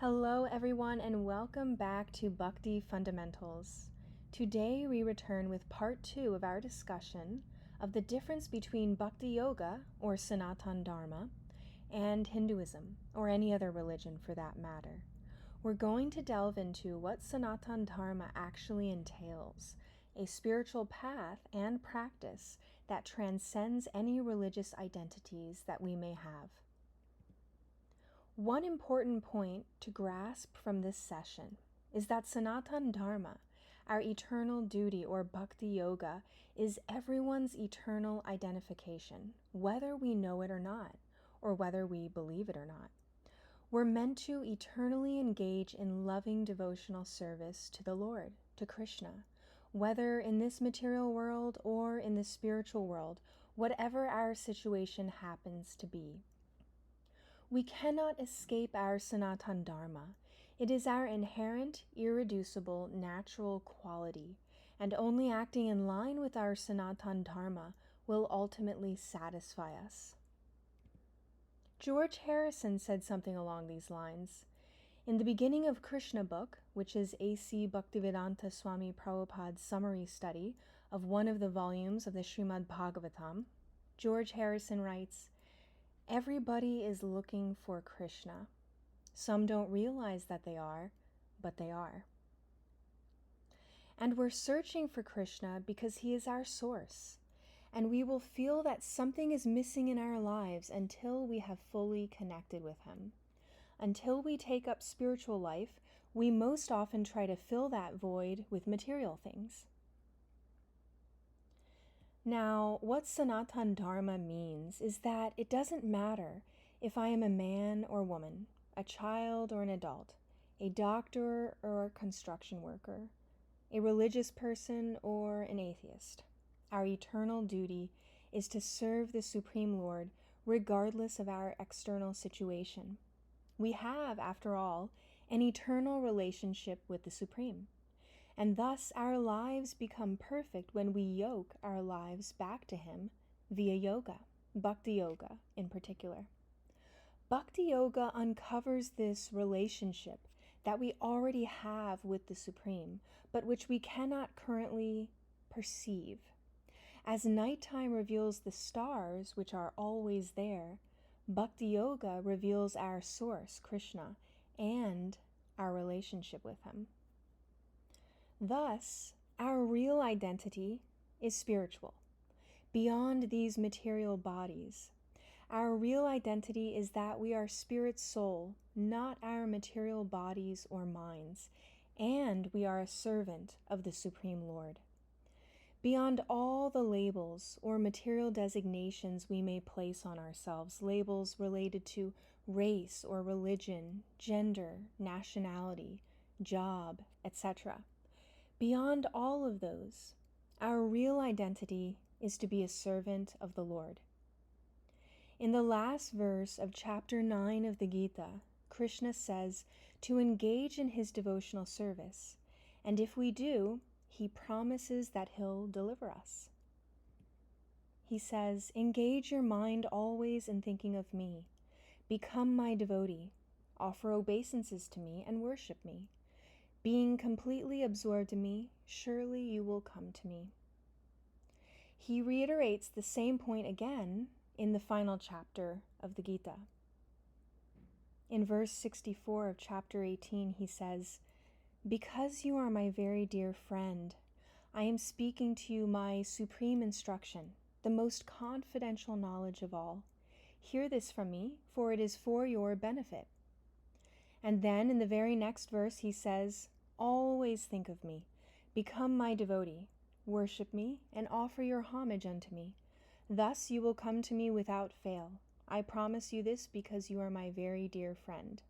Hello, everyone, and welcome back to Bhakti Fundamentals. Today, we return with part 2 of our discussion of the difference between Bhakti Yoga, or sanatana dharma, and Hinduism, or any other religion for that matter. We're going to delve into what sanatana dharma actually entails, a spiritual path and practice that transcends any religious identities that we may have. One important point to grasp from this session is that sanatana dharma, our eternal duty or bhakti yoga, is everyone's eternal identification, whether we know it or not, or whether we believe it or not. We're meant to eternally engage in loving devotional service to the Lord, to Krishna, whether in this material world or in the spiritual world, whatever our situation happens to be. We cannot escape our sanatana dharma. It is our inherent, irreducible, natural quality, and only acting in line with our sanatana dharma will ultimately satisfy us. George Harrison said something along these lines. In the beginning of Krishna book, which is A.C. Bhaktivedanta Swami Prabhupada's summary study of one of the volumes of the Srimad Bhagavatam, George Harrison writes, "Everybody is looking for Krishna. Some don't realize that they are, but they are. And we're searching for Krishna because he is our source, and we will feel that something is missing in our lives until we have fully connected with him. Until we take up spiritual life, we most often try to fill that void with material things." Now, what sanatana dharma means is that it doesn't matter if I am a man or woman, a child or an adult, a doctor or a construction worker, a religious person or an atheist. Our eternal duty is to serve the Supreme Lord regardless of our external situation. We have, after all, an eternal relationship with the Supreme. And thus our lives become perfect when we yoke our lives back to him via yoga, Bhakti Yoga in particular. Bhakti Yoga uncovers this relationship that we already have with the Supreme, but which we cannot currently perceive. As nighttime reveals the stars, which are always there, Bhakti Yoga reveals our source, Krishna, and our relationship with him. Thus, our real identity is spiritual, beyond these material bodies. Our real identity is that we are spirit soul, not our material bodies or minds, and we are a servant of the Supreme Lord. Beyond all the labels or material designations we may place on ourselves, labels related to race or religion, gender, nationality, job, etc., beyond all of those, our real identity is to be a servant of the Lord. In the last verse of chapter 9 of the Gita, Krishna says to engage in his devotional service, and if we do, he promises that he'll deliver us. He says, "Engage your mind always in thinking of me. Become my devotee. Offer obeisances to me and worship me. Being completely absorbed in me, surely you will come to me." He reiterates the same point again in the final chapter of the Gita. In verse 64 of chapter 18, he says, "Because you are my very dear friend, I am speaking to you my supreme instruction, the most confidential knowledge of all. Hear this from me, for it is for your benefit." And then in the very next verse, he says, "Always think of me. Become my devotee. Worship me and offer your homage unto me. Thus you will come to me without fail. I promise you this because you are my very dear friend."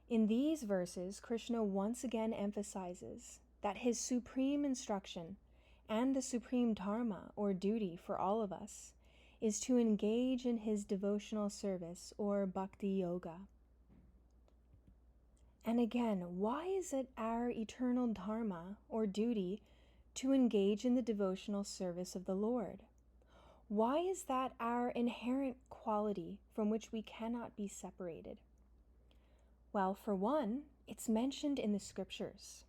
In these verses, Krishna once again emphasizes that his supreme instruction and the supreme dharma or duty for all of us is to engage in his devotional service or bhakti yoga. And again, why is it our eternal dharma or duty to engage in the devotional service of the Lord? Why is that our inherent quality from which we cannot be separated? Well, for one, it's mentioned in the scriptures.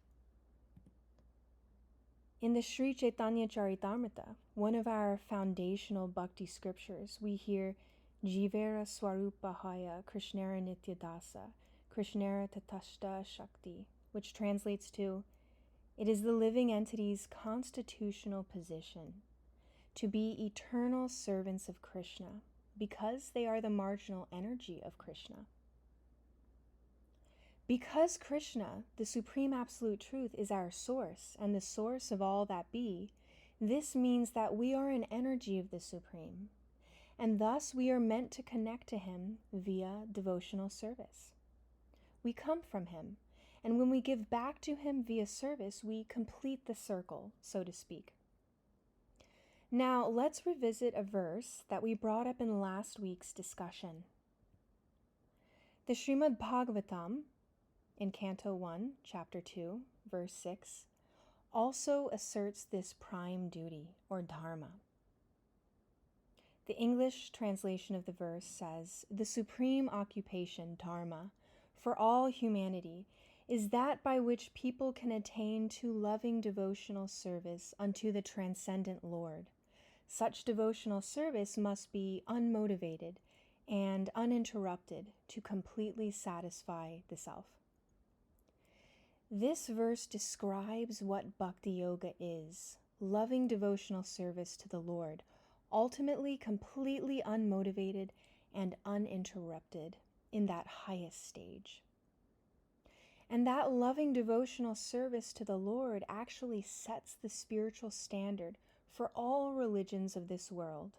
In the Sri Chaitanya Charitamrita, one of our foundational bhakti scriptures, we hear Jivera Swarupahaya Krishnara Nityadasa Krishnara Tatashta Shakti, which translates to, it is the living entity's constitutional position to be eternal servants of Krishna because they are the marginal energy of Krishna. Because Krishna, the Supreme Absolute Truth, is our source and the source of all that be, this means that we are an energy of the Supreme, and thus we are meant to connect to Him via devotional service. We come from Him, and when we give back to Him via service, we complete the circle, so to speak. Now, let's revisit a verse that we brought up in last week's discussion. The Srimad Bhagavatam, in Canto 1, Chapter 2, Verse 6, also asserts this prime duty, or dharma. The English translation of the verse says, the supreme occupation, dharma, for all humanity is that by which people can attain to loving devotional service unto the transcendent Lord. Such devotional service must be unmotivated and uninterrupted to completely satisfy the self. This verse describes what Bhakti Yoga is, loving devotional service to the Lord, ultimately completely unmotivated and uninterrupted in that highest stage. And that loving devotional service to the Lord actually sets the spiritual standard for all religions of this world.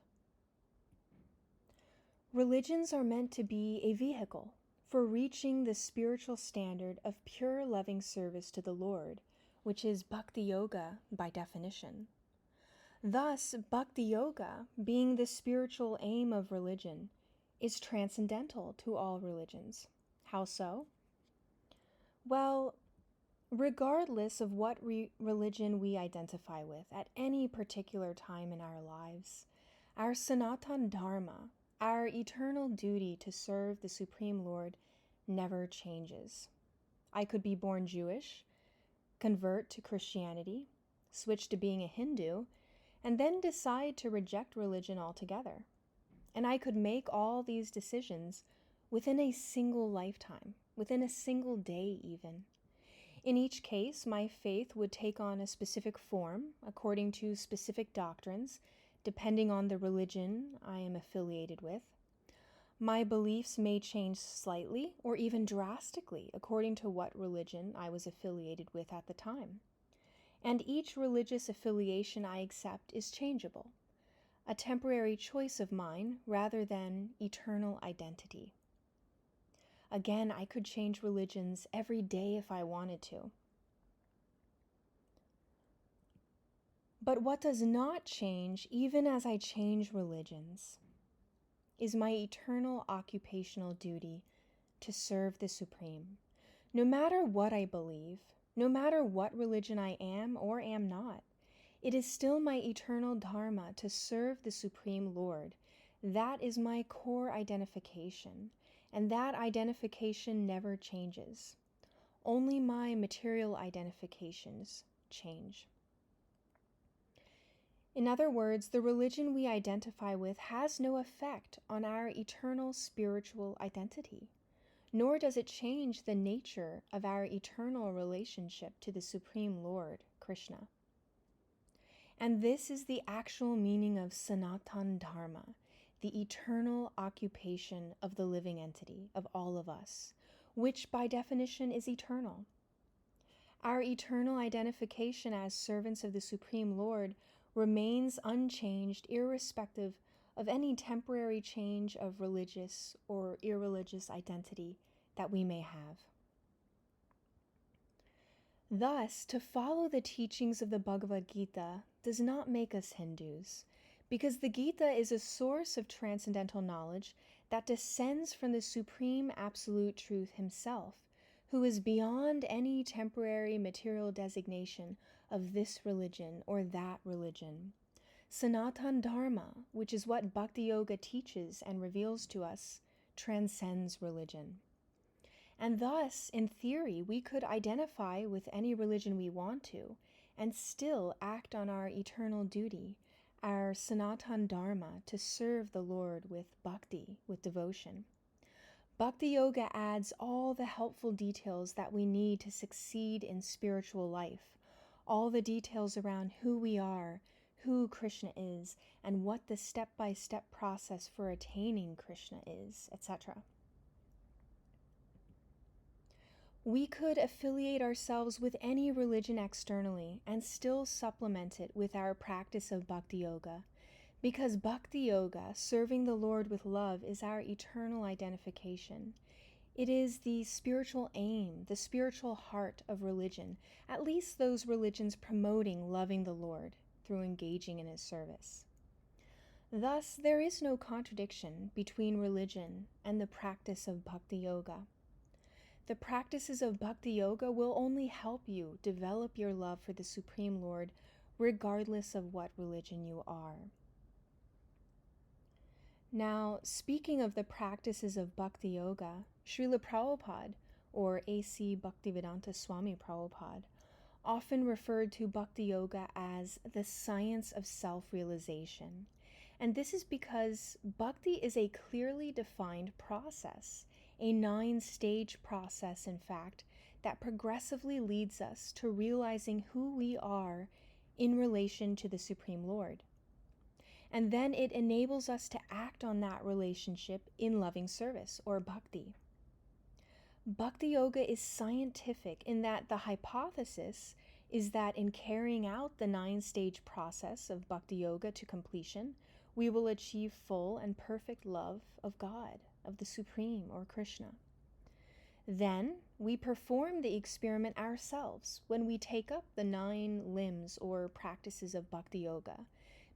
Religions are meant to be a vehicle for reaching the spiritual standard of pure loving service to the Lord, which is Bhakti Yoga by definition. Thus, Bhakti Yoga, being the spiritual aim of religion, is transcendental to all religions. How so? Well, regardless of what religion we identify with at any particular time in our lives, our sanatana dharma, our eternal duty to serve the Supreme Lord, never changes. I could be born Jewish, convert to Christianity, switch to being a Hindu, and then decide to reject religion altogether. And I could make all these decisions within a single lifetime, within a single day even. In each case, my faith would take on a specific form according to specific doctrines, depending on the religion I am affiliated with. My beliefs may change slightly or even drastically according to what religion I was affiliated with at the time. And each religious affiliation I accept is changeable, a temporary choice of mine rather than eternal identity. Again, I could change religions every day if I wanted to. But what does not change, even as I change religions, is my eternal occupational duty to serve the Supreme. No matter what I believe, no matter what religion I am or am not, it is still my eternal dharma to serve the Supreme Lord. That is my core identification, and that identification never changes. Only my material identifications change. In other words, the religion we identify with has no effect on our eternal spiritual identity, nor does it change the nature of our eternal relationship to the Supreme Lord, Krishna. And this is the actual meaning of sanatana dharma, the eternal occupation of the living entity, of all of us, which by definition is eternal. Our eternal identification as servants of the Supreme Lord remains unchanged irrespective of any temporary change of religious or irreligious identity that we may have. Thus, to follow the teachings of the Bhagavad Gita does not make us Hindus, because the Gita is a source of transcendental knowledge that descends from the Supreme Absolute Truth Himself, who is beyond any temporary material designation of this religion or that religion. Sanatana Dharma, which is what Bhakti Yoga teaches and reveals to us, transcends religion. And thus, in theory, we could identify with any religion we want to and still act on our eternal duty, our sanatana dharma, to serve the Lord with bhakti, with devotion. Bhakti Yoga adds all the helpful details that we need to succeed in spiritual life, all the details around who we are, who Krishna is, and what the step-by-step process for attaining Krishna is, etc. We could affiliate ourselves with any religion externally and still supplement it with our practice of Bhakti Yoga, because Bhakti Yoga, serving the Lord with love, is our eternal identification. It is the spiritual aim, the spiritual heart of religion, at least those religions promoting loving the Lord through engaging in His service. Thus, there is no contradiction between religion and the practice of Bhakti Yoga. The practices of Bhakti Yoga will only help you develop your love for the Supreme Lord, regardless of what religion you are. Now, speaking of the practices of Bhakti Yoga, Srila Prabhupada, or A.C. Bhaktivedanta Swami Prabhupada, often referred to Bhakti Yoga as the science of self-realization. And this is because Bhakti is a clearly defined process, a 9-stage process, in fact, that progressively leads us to realizing who we are in relation to the Supreme Lord. And then it enables us to act on that relationship in loving service, or bhakti. Bhakti Yoga is scientific in that the hypothesis is that in carrying out the 9-stage process of Bhakti Yoga to completion, we will achieve full and perfect love of God, of the Supreme, or Krishna. Then we perform the experiment ourselves when we take up the 9 limbs or practices of Bhakti Yoga,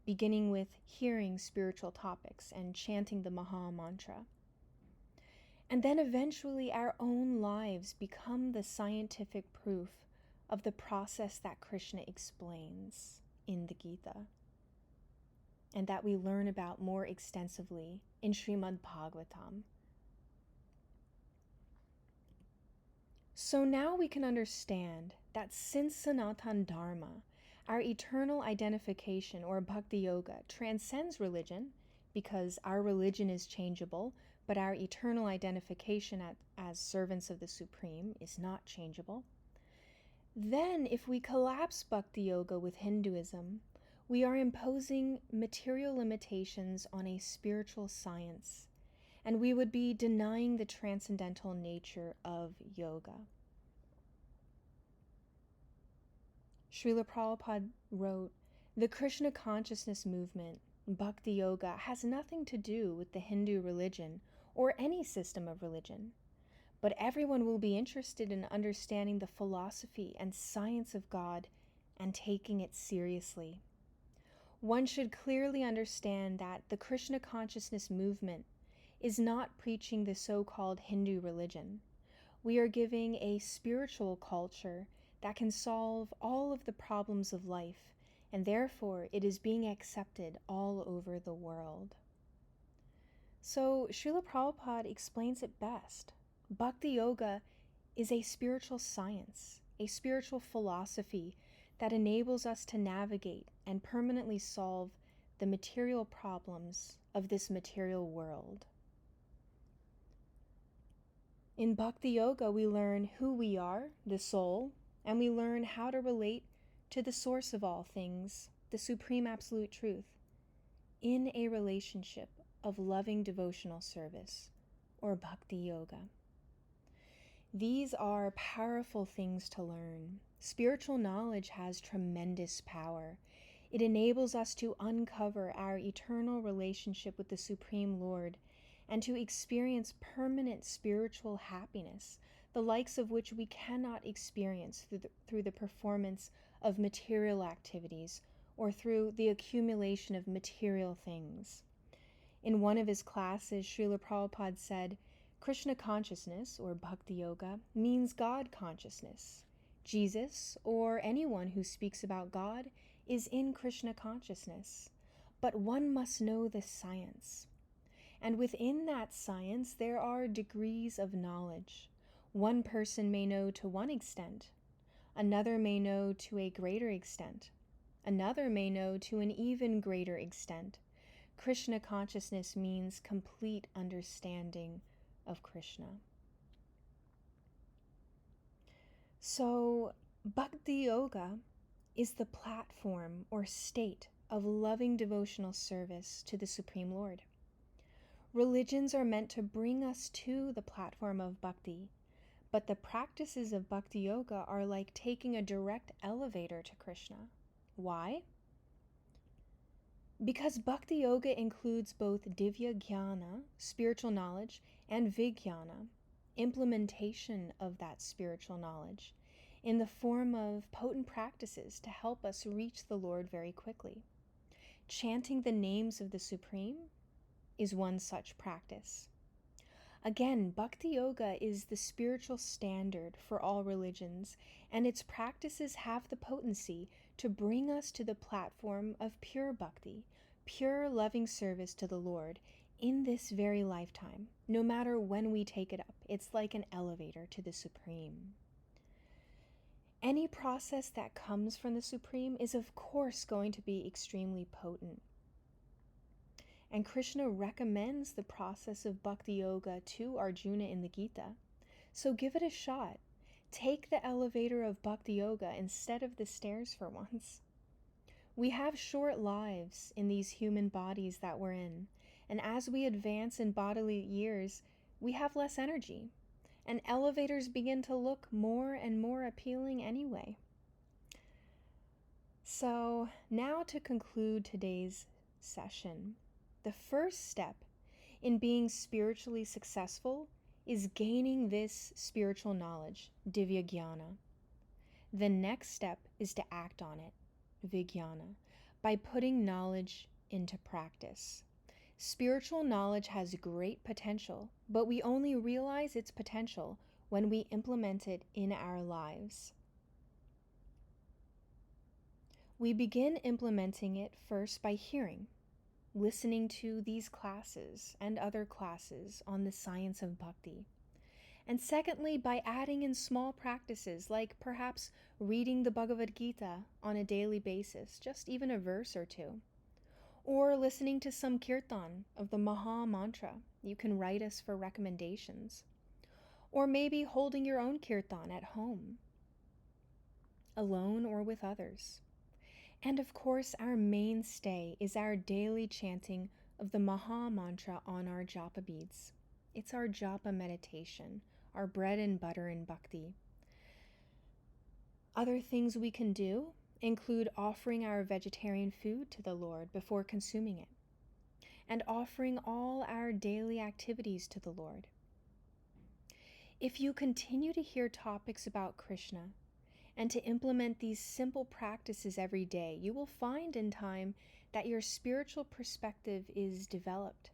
beginning with hearing spiritual topics and chanting the Maha Mantra. And then eventually our own lives become the scientific proof of the process that Krishna explains in the Gita, and that we learn about more extensively in Srimad Bhagavatam. So now we can understand that since sanatana dharma, our eternal identification, or Bhakti Yoga, transcends religion, because our religion is changeable, but our eternal identification as servants of the Supreme is not changeable. Then, if we collapse Bhakti Yoga with Hinduism, we are imposing material limitations on a spiritual science, and we would be denying the transcendental nature of yoga. Srila Prabhupada wrote, "The Krishna consciousness movement, Bhakti Yoga, has nothing to do with the Hindu religion or any system of religion, but everyone will be interested in understanding the philosophy and science of God and taking it seriously. One should clearly understand that the Krishna consciousness movement is not preaching the so-called Hindu religion. We are giving a spiritual culture that can solve all of the problems of life, and therefore it is being accepted all over the world." So Srila Prabhupada explains it best. Bhakti Yoga is a spiritual science, a spiritual philosophy that enables us to navigate and permanently solve the material problems of this material world. In Bhakti Yoga, we learn who we are, the soul, and we learn how to relate to the source of all things, the Supreme Absolute Truth, in a relationship of loving devotional service, or Bhakti Yoga. These are powerful things to learn. Spiritual knowledge has tremendous power. It enables us to uncover our eternal relationship with the Supreme Lord and to experience permanent spiritual happiness, the likes of which we cannot experience through the performance of material activities or through the accumulation of material things. In one of his classes, Srila Prabhupada said, "Krishna consciousness, or Bhakti Yoga, means God consciousness. Jesus, or anyone who speaks about God, is in Krishna consciousness. But one must know the science. And within that science, there are degrees of knowledge. One person may know to one extent, another may know to a greater extent, another may know to an even greater extent. Krishna consciousness means complete understanding of Krishna. So, Bhakti Yoga is the platform or state of loving devotional service to the Supreme Lord. Religions are meant to bring us to the platform of bhakti, but the practices of Bhakti Yoga are like taking a direct elevator to Krishna. Why? Because Bhakti Yoga includes both Divya Jnana, spiritual knowledge, and Vijnana, implementation of that spiritual knowledge, in the form of potent practices to help us reach the Lord very quickly. Chanting the names of the Supreme is one such practice. Again, Bhakti Yoga is the spiritual standard for all religions, and its practices have the potency to bring us to the platform of pure bhakti, pure loving service to the Lord in this very lifetime, no matter when we take it up. It's like an elevator to the Supreme. Any process that comes from the Supreme is of course going to be extremely potent. And Krishna recommends the process of Bhakti Yoga to Arjuna in the Gita. So give it a shot. Take the elevator of Bhakti Yoga instead of the stairs for once. We have short lives in these human bodies that we're in, and as we advance in bodily years, we have less energy, and elevators begin to look more and more appealing anyway. So now to conclude today's session, the first step in being spiritually successful is gaining this spiritual knowledge, Divya Jnana. The next step is to act on it, Vijnana, by putting knowledge into practice. Spiritual knowledge has great potential, but we only realize its potential when we implement it in our lives. We begin implementing it first by hearing, listening to these classes and other classes on the science of bhakti. And secondly, by adding in small practices like perhaps reading the Bhagavad Gita on a daily basis, just even a verse or two. Or listening to some kirtan of the Maha Mantra. You can write us for recommendations. Or maybe holding your own kirtan at home, alone or with others. And of course, our mainstay is our daily chanting of the Maha Mantra on our japa beads. It's our japa meditation, our bread and butter in bhakti. Other things we can do include offering our vegetarian food to the Lord before consuming it, and offering all our daily activities to the Lord. If you continue to hear topics about Krishna and to implement these simple practices every day, you will find in time that your spiritual perspective is developed,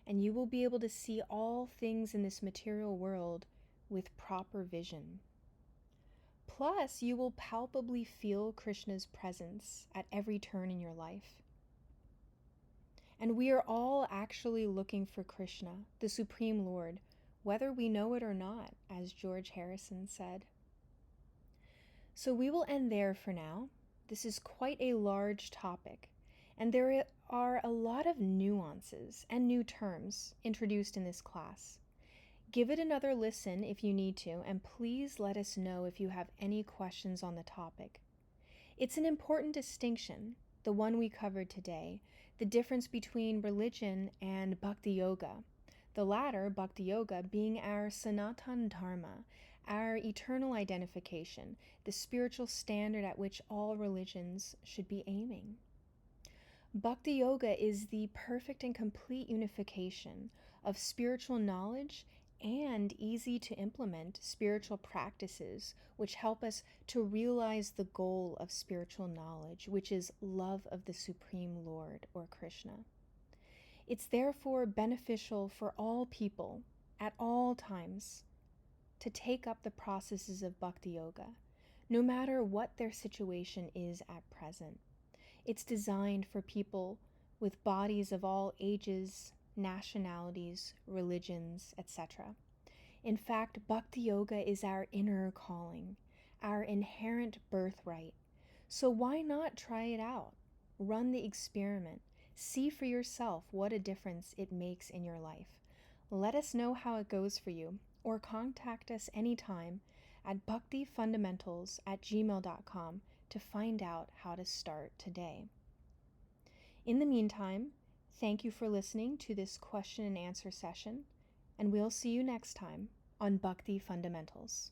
and you will be able to see all things in this material world with proper vision. Plus, you will palpably feel Krishna's presence at every turn in your life. And we are all actually looking for Krishna, the Supreme Lord, whether we know it or not, as George Harrison said. So we will end there for now. This is quite a large topic, and there are a lot of nuances and new terms introduced in this class. Give it another listen if you need to, and please let us know if you have any questions on the topic. It's an important distinction, the one we covered today, the difference between religion and Bhakti Yoga. The latter, Bhakti Yoga, being our sanatana dharma, our eternal identification, the spiritual standard at which all religions should be aiming. Bhakti Yoga is the perfect and complete unification of spiritual knowledge and easy to implement spiritual practices which help us to realize the goal of spiritual knowledge, which is love of the Supreme Lord or Krishna. It's therefore beneficial for all people at all times to take up the processes of Bhakti Yoga, no matter what their situation is at present. It's designed for people with bodies of all ages, nationalities, religions, etc. In fact, Bhakti Yoga is our inner calling, our inherent birthright. So why not try it out? Run the experiment. See for yourself what a difference it makes in your life. Let us know how it goes for you, or contact us anytime at bhaktifundamentals@gmail.com to find out how to start today. In the meantime, thank you for listening to this question and answer session, and we'll see you next time on Bhakti Fundamentals.